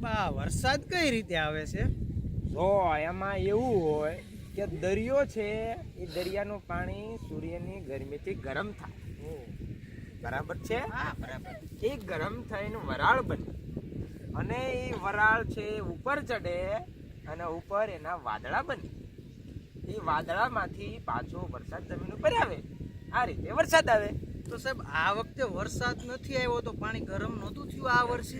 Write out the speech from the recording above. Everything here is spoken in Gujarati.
બા વરસાદ કઈ રીતે આવે છે? જો એમાં એવું હોય કે દરિયો છે એ દરિયાનું પાણી સૂર્યની ગરમીથી ગરમ થાય, બરાબર છે? હા બરાબર. એ ગરમ થઈને વરાળ બને અને એ વરાળ છે ઉપર ચડે અને ઉપર એના વાદળા બને. એ વાદળામાંથી પાછો વરસાદ જમીન ઉપર આવે. આ રીતે વરસાદ આવે. તો સાહેબ આ વખતે વરસાદ નથી આવ્યો તો પાણી ગરમ નહોતું થયું આ વર્ષે?